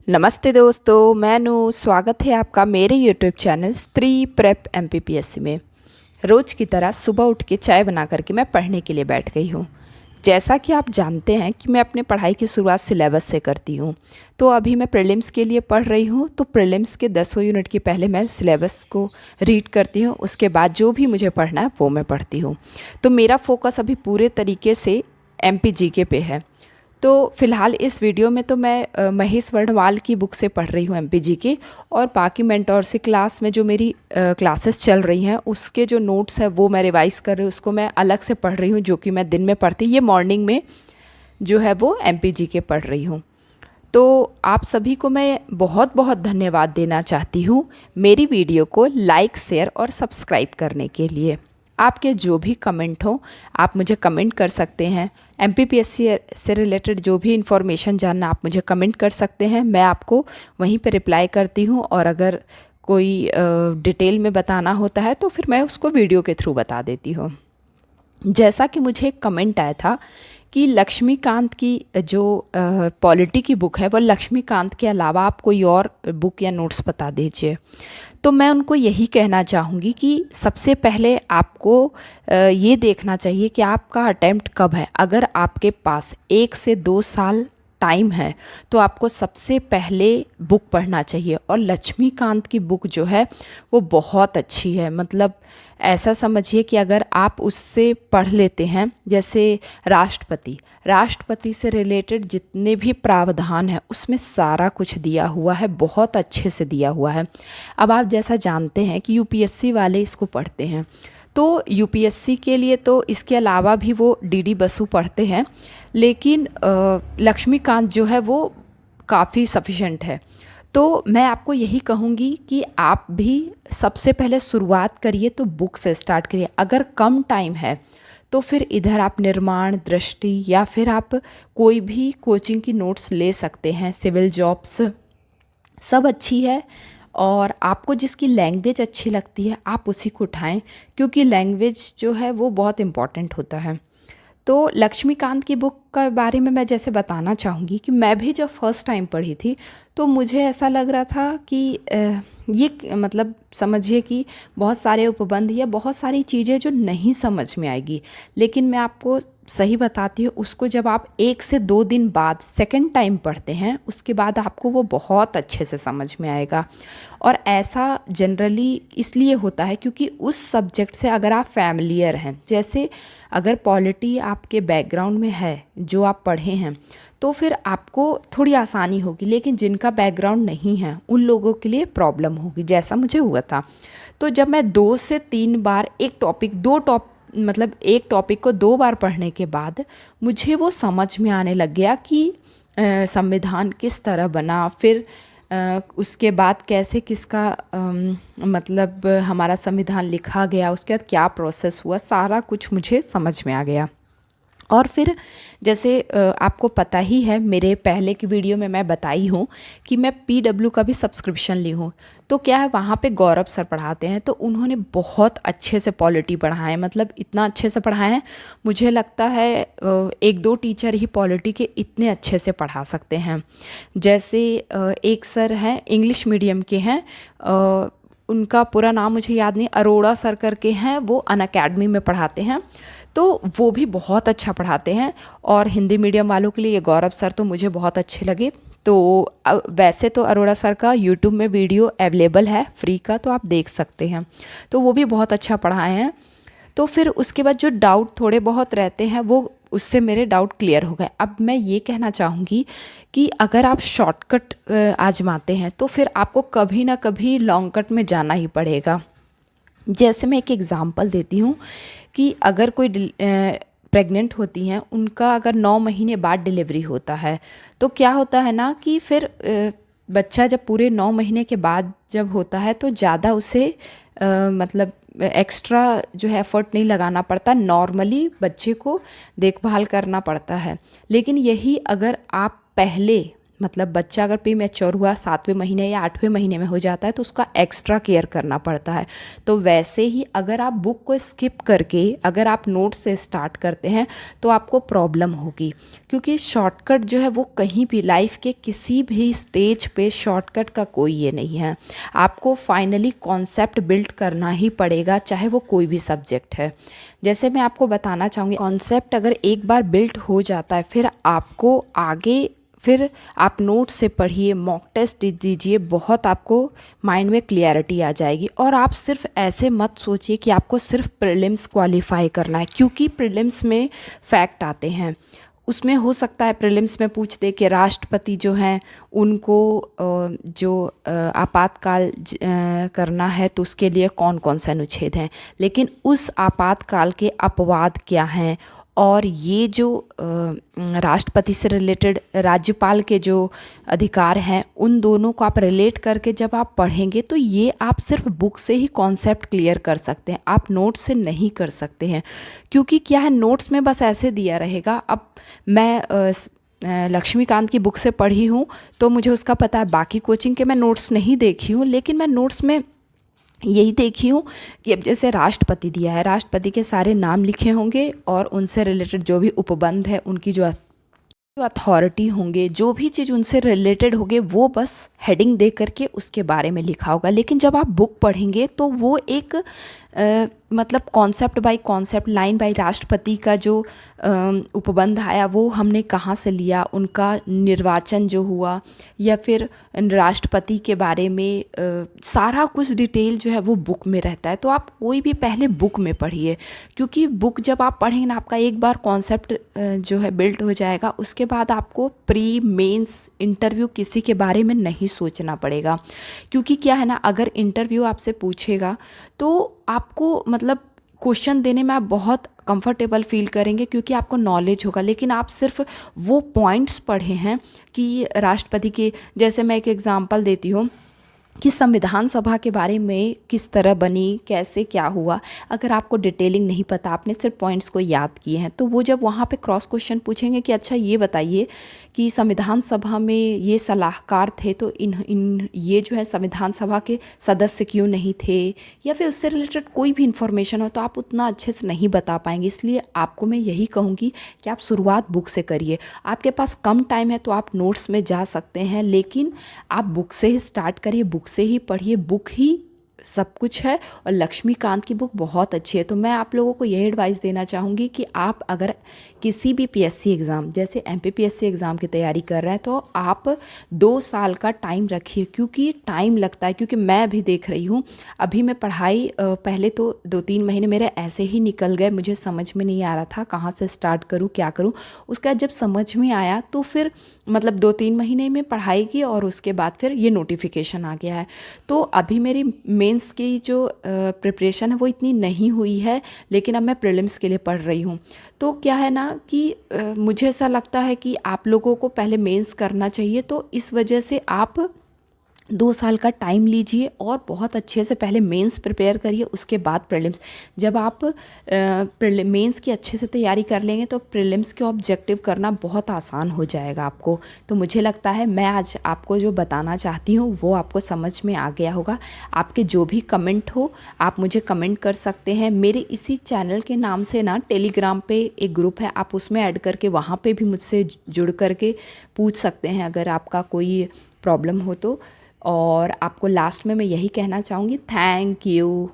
नमस्ते दोस्तों, मैं नू। स्वागत है आपका मेरे यूट्यूब चैनल स्त्री प्रेप MPPSC में। रोज़ की तरह सुबह उठ के चाय बना करके मैं पढ़ने के लिए बैठ गई हूँ। जैसा कि आप जानते हैं कि मैं अपने पढ़ाई की शुरुआत सिलेबस से करती हूँ, तो अभी मैं प्रीलिम्स के लिए पढ़ रही हूँ। तो प्रीलिम्स के 10 यूनिट के पहले मैं सिलेबस को रीड करती हूँ, उसके बाद जो भी मुझे पढ़ना है वो मैं पढ़ती हूँ। तो मेरा फोकस अभी पूरे तरीके से MPGK पे है। तो फ़िलहाल इस वीडियो में तो मैं महेश वर्णवाल की बुक से पढ़ रही हूँ MPGK, और बाकी मेंटोरशिप क्लास में जो मेरी क्लासेस चल रही हैं उसके जो नोट्स हैं वो मैं रिवाइज़ कर रही हूँ, उसको मैं अलग से पढ़ रही हूँ, जो कि मैं दिन में पढ़ती, ये मॉर्निंग में जो है वो MPGK पढ़ रही हूँ। तो आप सभी को मैं बहुत बहुत धन्यवाद देना चाहती हूँ मेरी वीडियो को लाइक, शेयर और सब्सक्राइब करने के लिए। आपके जो भी कमेंट हो आप मुझे कमेंट कर सकते हैं। MPPSC से रिलेटेड जो भी इन्फॉर्मेशन जानना आप मुझे कमेंट कर सकते हैं, मैं आपको वहीं पे रिप्लाई करती हूँ। और अगर कोई डिटेल में बताना होता है तो फिर मैं उसको वीडियो के थ्रू बता देती हूँ। जैसा कि मुझे एक कमेंट आया था कि लक्ष्मीकांत की जो पॉलिटी की बुक है वो लक्ष्मीकांत के अलावा आप कोई और बुक या नोट्स बता दीजिए। तो मैं उनको यही कहना चाहूँगी कि सबसे पहले आपको ये देखना चाहिए कि आपका अटेम्प्ट कब है। अगर आपके पास 1 से 2 साल टाइम है तो आपको सबसे पहले बुक पढ़ना चाहिए। और लक्ष्मीकांत की बुक जो है वो बहुत अच्छी है। मतलब ऐसा समझिए कि अगर आप उससे पढ़ लेते हैं, जैसे राष्ट्रपति से रिलेटेड जितने भी प्रावधान हैं उसमें सारा कुछ दिया हुआ है, बहुत अच्छे से दिया हुआ है। अब आप जैसा जानते हैं कि UPSC वाले इसको पढ़ते हैं, तो UPSC के लिए तो इसके अलावा भी वो DD बसु पढ़ते हैं, लेकिन लक्ष्मीकांत जो है वो काफ़ी सफिशेंट है। तो मैं आपको यही कहूँगी कि आप भी सबसे पहले शुरुआत करिए तो बुक से स्टार्ट करिए। अगर कम टाइम है तो फिर इधर आप निर्माण दृष्टि या फिर आप कोई भी कोचिंग की नोट्स ले सकते हैं। सिविल जॉब्स सब अच्छी है, और आपको जिसकी लैंग्वेज अच्छी लगती है आप उसी को उठाएं, क्योंकि लैंग्वेज जो है वो बहुत इम्पॉर्टेंट होता है। तो लक्ष्मीकांत की बुक के बारे में मैं जैसे बताना चाहूँगी कि मैं भी जब फर्स्ट टाइम पढ़ी थी तो मुझे ऐसा लग रहा था कि ये मतलब समझिए कि बहुत सारे उपबंध या बहुत सारी चीज़ें जो नहीं समझ में आएगी, लेकिन मैं आपको सही बताती हूँ, उसको जब आप 1 से 2 दिन बाद सेकंड टाइम पढ़ते हैं उसके बाद आपको वो बहुत अच्छे से समझ में आएगा। और ऐसा जनरली इसलिए होता है क्योंकि उस सब्जेक्ट से अगर आप फैमिलियर हैं, जैसे अगर पॉलिटी आपके बैकग्राउंड में है जो आप पढ़े हैं तो फिर आपको थोड़ी आसानी होगी, लेकिन जिनका बैकग्राउंड नहीं है उन लोगों के लिए प्रॉब्लम होगी, जैसा मुझे हुआ था। तो जब मैं 2 से 3 बार एक टॉपिक को 2 बार पढ़ने के बाद मुझे वो समझ में आने लग गया कि संविधान किस तरह बना, फिर उसके बाद कैसे किसका मतलब हमारा संविधान लिखा गया, उसके बाद क्या प्रोसेस हुआ, सारा कुछ मुझे समझ में आ गया। और फिर जैसे आपको पता ही है, मेरे पहले की वीडियो में मैं बताई हूँ कि मैं PW का भी सब्सक्रिप्शन ली हूँ। तो क्या है, वहाँ पे गौरव सर पढ़ाते हैं, तो उन्होंने बहुत अच्छे से पॉलिटी पढ़ाए, मतलब इतना अच्छे से पढ़ाए हैं, मुझे लगता है 1-2 टीचर ही पॉलिटी के इतने अच्छे से पढ़ा सकते हैं। जैसे एक सर हैं इंग्लिश मीडियम के हैं, उनका पूरा नाम मुझे याद नहीं, अरोड़ा सर करके हैं, वो अनअकैडमी में पढ़ाते हैं, तो वो भी बहुत अच्छा पढ़ाते हैं। और हिंदी मीडियम वालों के लिए ये गौरव सर तो मुझे बहुत अच्छे लगे। तो वैसे तो अरोड़ा सर का यूट्यूब में वीडियो अवेलेबल है फ्री का, तो आप देख सकते हैं, तो वो भी बहुत अच्छा पढ़ाए हैं। तो फिर उसके बाद जो डाउट थोड़े बहुत रहते हैं वो उससे मेरे डाउट क्लियर हो गए। अब मैं ये कहना चाहूँगी कि अगर आप शॉर्टकट आजमाते हैं तो फिर आपको कभी ना कभी लॉन्ग कट में जाना ही पड़ेगा। जैसे मैं एक एग्ज़ाम्पल देती हूँ कि अगर कोई प्रेग्नेंट होती हैं, उनका अगर 9 महीने बाद डिलीवरी होता है तो क्या होता है ना कि फिर बच्चा जब पूरे 9 महीने के बाद जब होता है तो ज़्यादा उसे मतलब एक्स्ट्रा जो है एफर्ट नहीं लगाना पड़ता, नॉर्मली बच्चे को देखभाल करना पड़ता है। लेकिन यही अगर आप पहले मतलब बच्चा अगर प्री मैच्योर हुआ 7वें महीने या 8वें महीने में हो जाता है तो उसका एक्स्ट्रा केयर करना पड़ता है। तो वैसे ही अगर आप बुक को स्किप करके अगर आप नोट से स्टार्ट करते हैं तो आपको प्रॉब्लम होगी, क्योंकि शॉर्टकट जो है वो कहीं भी लाइफ के किसी भी स्टेज पे शॉर्टकट का कोई ये नहीं है। आपको फाइनली कॉन्सेप्ट बिल्ड करना ही पड़ेगा, चाहे वो कोई भी सब्जेक्ट है। जैसे मैं आपको बताना चाहूँगी, कॉन्सेप्ट अगर एक बार बिल्ड हो जाता है फिर आपको आगे फिर आप नोट से पढ़िए, मॉक टेस्ट दीजिए, बहुत आपको माइंड में क्लियरिटी आ जाएगी। और आप सिर्फ ऐसे मत सोचिए कि आपको सिर्फ प्रीलिम्स क्वालिफाई करना है, क्योंकि प्रीलिम्स में फैक्ट आते हैं। उसमें हो सकता है प्रीलिम्स में पूछ दे कि राष्ट्रपति जो हैं उनको जो आपातकाल करना है तो उसके लिए कौन कौन से अनुच्छेद हैं, लेकिन उस आपातकाल के अपवाद क्या हैं, और ये जो राष्ट्रपति से रिलेटेड राज्यपाल के जो अधिकार हैं उन दोनों को आप रिलेट करके जब आप पढ़ेंगे तो ये आप सिर्फ बुक से ही कॉन्सेप्ट क्लियर कर सकते हैं, आप नोट्स से नहीं कर सकते हैं। क्योंकि क्या है, नोट्स में बस ऐसे दिया रहेगा। अब मैं लक्ष्मीकांत की बुक से पढ़ी हूँ तो मुझे उसका पता है, बाकी कोचिंग के मैं नोट्स नहीं देखी हूँ, लेकिन मैं नोट्स में यही देखी हूँ कि अब जैसे राष्ट्रपति दिया है, राष्ट्रपति के सारे नाम लिखे होंगे और उनसे रिलेटेड जो भी उपबंध है, उनकी जो अथॉरिटी होंगे, जो भी चीज़ उनसे रिलेटेड होगी वो बस हेडिंग दे करके उसके बारे में लिखा होगा। लेकिन जब आप बुक पढ़ेंगे तो वो एक मतलब concept bye concept, line by राष्ट्रपति का जो उपबंध आया वो हमने कहाँ से लिया, उनका निर्वाचन जो हुआ, या फिर राष्ट्रपति के बारे में सारा कुछ डिटेल जो है वो बुक में रहता है। तो आप कोई भी पहले बुक में पढ़िए, क्योंकि बुक जब आप पढ़ेंगे ना, आपका एक बार कॉन्सेप्ट जो है बिल्ड हो जाएगा, उसके बाद आपको प्री मेंस इंटरव्यू किसी के बारे में नहीं सोचना पड़ेगा। क्योंकि क्या है ना, अगर इंटरव्यू आपसे पूछेगा तो आपको मतलब क्वेश्चन देने में आप बहुत कंफर्टेबल फील करेंगे, क्योंकि आपको नॉलेज होगा। लेकिन आप सिर्फ वो पॉइंट्स पढ़े हैं कि राष्ट्रपति के, जैसे मैं एक एग्जांपल देती हूँ कि संविधान सभा के बारे में किस तरह बनी, कैसे क्या हुआ, अगर आपको डिटेलिंग नहीं पता, आपने सिर्फ पॉइंट्स को याद किए हैं, तो वो जब वहाँ पे क्रॉस क्वेश्चन पूछेंगे कि अच्छा ये बताइए कि संविधान सभा में ये सलाहकार थे तो इन ये जो है संविधान सभा के सदस्य क्यों नहीं थे, या फिर उससे रिलेटेड कोई भी इन्फॉर्मेशन हो, तो आप उतना अच्छे से नहीं बता पाएंगे। इसलिए आपको मैं यही कहूँगी कि आप शुरुआत बुक से करिए। आपके पास कम टाइम है तो आप नोट्स में जा सकते हैं, लेकिन आप बुक से ही स्टार्ट करिए, बुक से ही पढ़िए, बुक ही सब कुछ है। और लक्ष्मीकांत की बुक बहुत अच्छी है। तो मैं आप लोगों को यही एडवाइस देना चाहूँगी कि आप अगर किसी भी पीएससी एग्ज़ाम जैसे एमपीपीएससी एग्ज़ाम की तैयारी कर रहे हैं तो आप 2 साल का टाइम रखिए, क्योंकि टाइम लगता है। क्योंकि मैं भी देख रही हूँ, अभी मैं पढ़ाई पहले तो 2-3 महीने मेरे ऐसे ही निकल गए, मुझे समझ में नहीं आ रहा था कहाँ से स्टार्ट करूँ, क्या करूँ। उसके बाद जब समझ में आया तो फिर मतलब 2-3 महीने में पढ़ाई की, और उसके बाद फिर ये नोटिफिकेशन आ गया है। तो अभी मेरी मेंस की जो प्रिपरेशन है वो इतनी नहीं हुई है, लेकिन अब मैं प्रीलिम्स के लिए पढ़ रही हूँ। तो क्या है ना कि मुझे ऐसा लगता है कि आप लोगों को पहले मेंस करना चाहिए, तो इस वजह से आप 2 साल का टाइम लीजिए और बहुत अच्छे से पहले मेंस प्रिपेयर करिए, उसके बाद प्रीलिम्स। जब आप मेंस की अच्छे से तैयारी कर लेंगे तो प्रीलिम्स के ऑब्जेक्टिव करना बहुत आसान हो जाएगा आपको। तो मुझे लगता है मैं आज आपको जो बताना चाहती हूँ वो आपको समझ में आ गया होगा। आपके जो भी कमेंट हो आप मुझे कमेंट कर सकते हैं। मेरे इसी चैनल के नाम से ना टेलीग्राम पे एक ग्रुप है, आप उसमें ऐड करके वहाँ पे भी मुझसे जुड़ करके पूछ सकते हैं अगर आपका कोई प्रॉब्लम हो तो। और आपको लास्ट में मैं यही कहना चाहूँगी, थैंक यू।